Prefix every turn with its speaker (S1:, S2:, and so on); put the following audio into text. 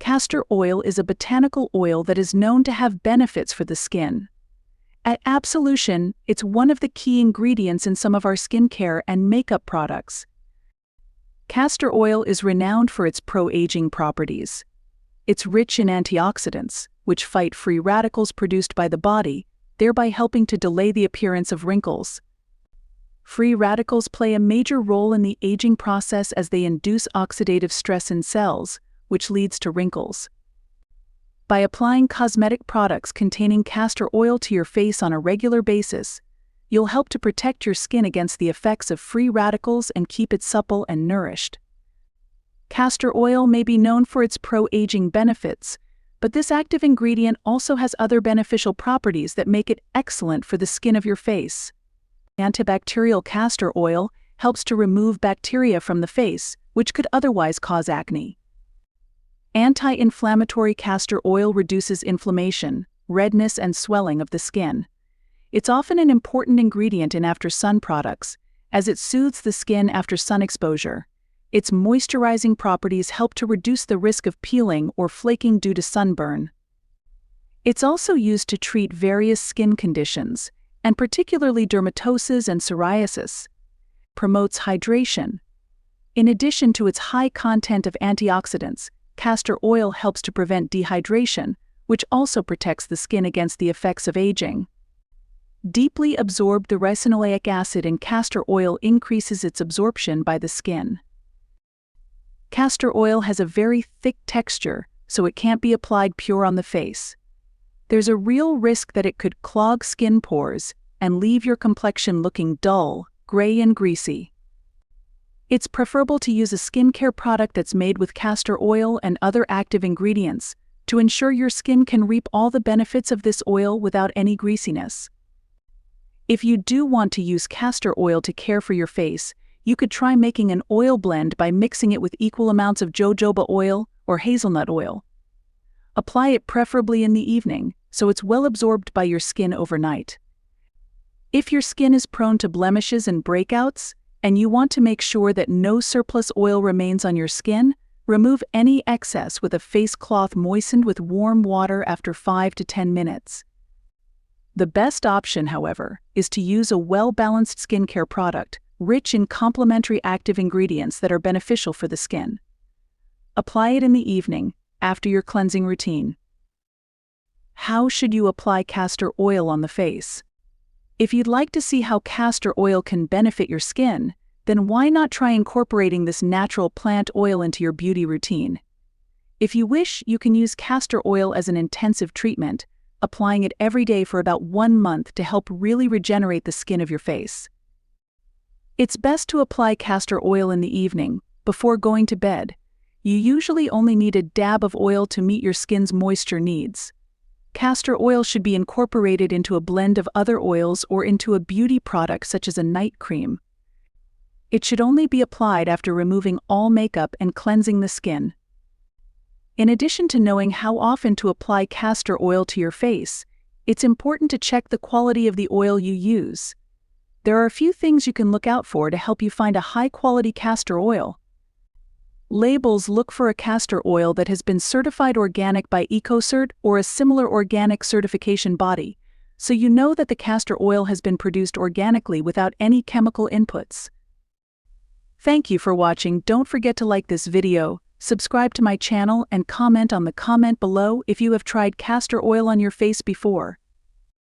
S1: Castor oil is a botanical oil that is known to have benefits for the skin. At Absolution, it's one of the key ingredients in some of our skincare and makeup products. Castor oil is renowned for its pro-aging properties. It's rich in antioxidants, which fight free radicals produced by the body, thereby helping to delay the appearance of wrinkles. Free radicals play a major role in the aging process as they induce oxidative stress in cells, which leads to wrinkles. By applying cosmetic products containing castor oil to your face on a regular basis, you'll help to protect your skin against the effects of free radicals and keep it supple and nourished. Castor oil may be known for its pro-aging benefits, but this active ingredient also has other beneficial properties that make it excellent for the skin of your face. Antibacterial castor oil helps to remove bacteria from the face, which could otherwise cause acne. Anti-inflammatory castor oil reduces inflammation, redness, and swelling of the skin. It's often an important ingredient in after-sun products, as it soothes the skin after sun exposure. Its moisturizing properties help to reduce the risk of peeling or flaking due to sunburn. It's also used to treat various skin conditions, and particularly dermatosis and psoriasis. Promotes hydration. In addition to its high content of antioxidants, castor oil helps to prevent dehydration, which also protects the skin against the effects of aging. Deeply absorbed the ricinoleic acid in castor oil increases its absorption by the skin. Castor oil has a very thick texture, so it can't be applied pure on the face. There's a real risk that it could clog skin pores and leave your complexion looking dull, gray, and greasy. It's preferable to use a skincare product that's made with castor oil and other active ingredients to ensure your skin can reap all the benefits of this oil without any greasiness. If you do want to use castor oil to care for your face, you could try making an oil blend by mixing it with equal amounts of jojoba oil or hazelnut oil. Apply it preferably in the evening, so it's well absorbed by your skin overnight. If your skin is prone to blemishes and breakouts, and you want to make sure that no surplus oil remains on your skin, remove any excess with a face cloth moistened with warm water after 5 to 10 minutes. The best option, however, is to use a well-balanced skincare product, rich in complementary active ingredients that are beneficial for the skin. Apply it in the evening, after your cleansing routine. How should you apply castor oil on the face? If you'd like to see how castor oil can benefit your skin, then why not try incorporating this natural plant oil into your beauty routine? If you wish, you can use castor oil as an intensive treatment, applying it every day for about 1 month to help really regenerate the skin of your face. It's best to apply castor oil in the evening, before going to bed. You usually only need a dab of oil to meet your skin's moisture needs. Castor oil should be incorporated into a blend of other oils or into a beauty product such as a night cream. It should only be applied after removing all makeup and cleansing the skin. In addition to knowing how often to apply castor oil to your face, it's important to check the quality of the oil you use. There are a few things you can look out for to help you find a high-quality castor oil. Labels look for a castor oil that has been certified organic by EcoCert or a similar organic certification body, so you know that the castor oil has been produced organically without any chemical inputs. Thank you for watching. Don't forget to like this video, subscribe to my channel, and comment on the comment below if you have tried castor oil on your face before.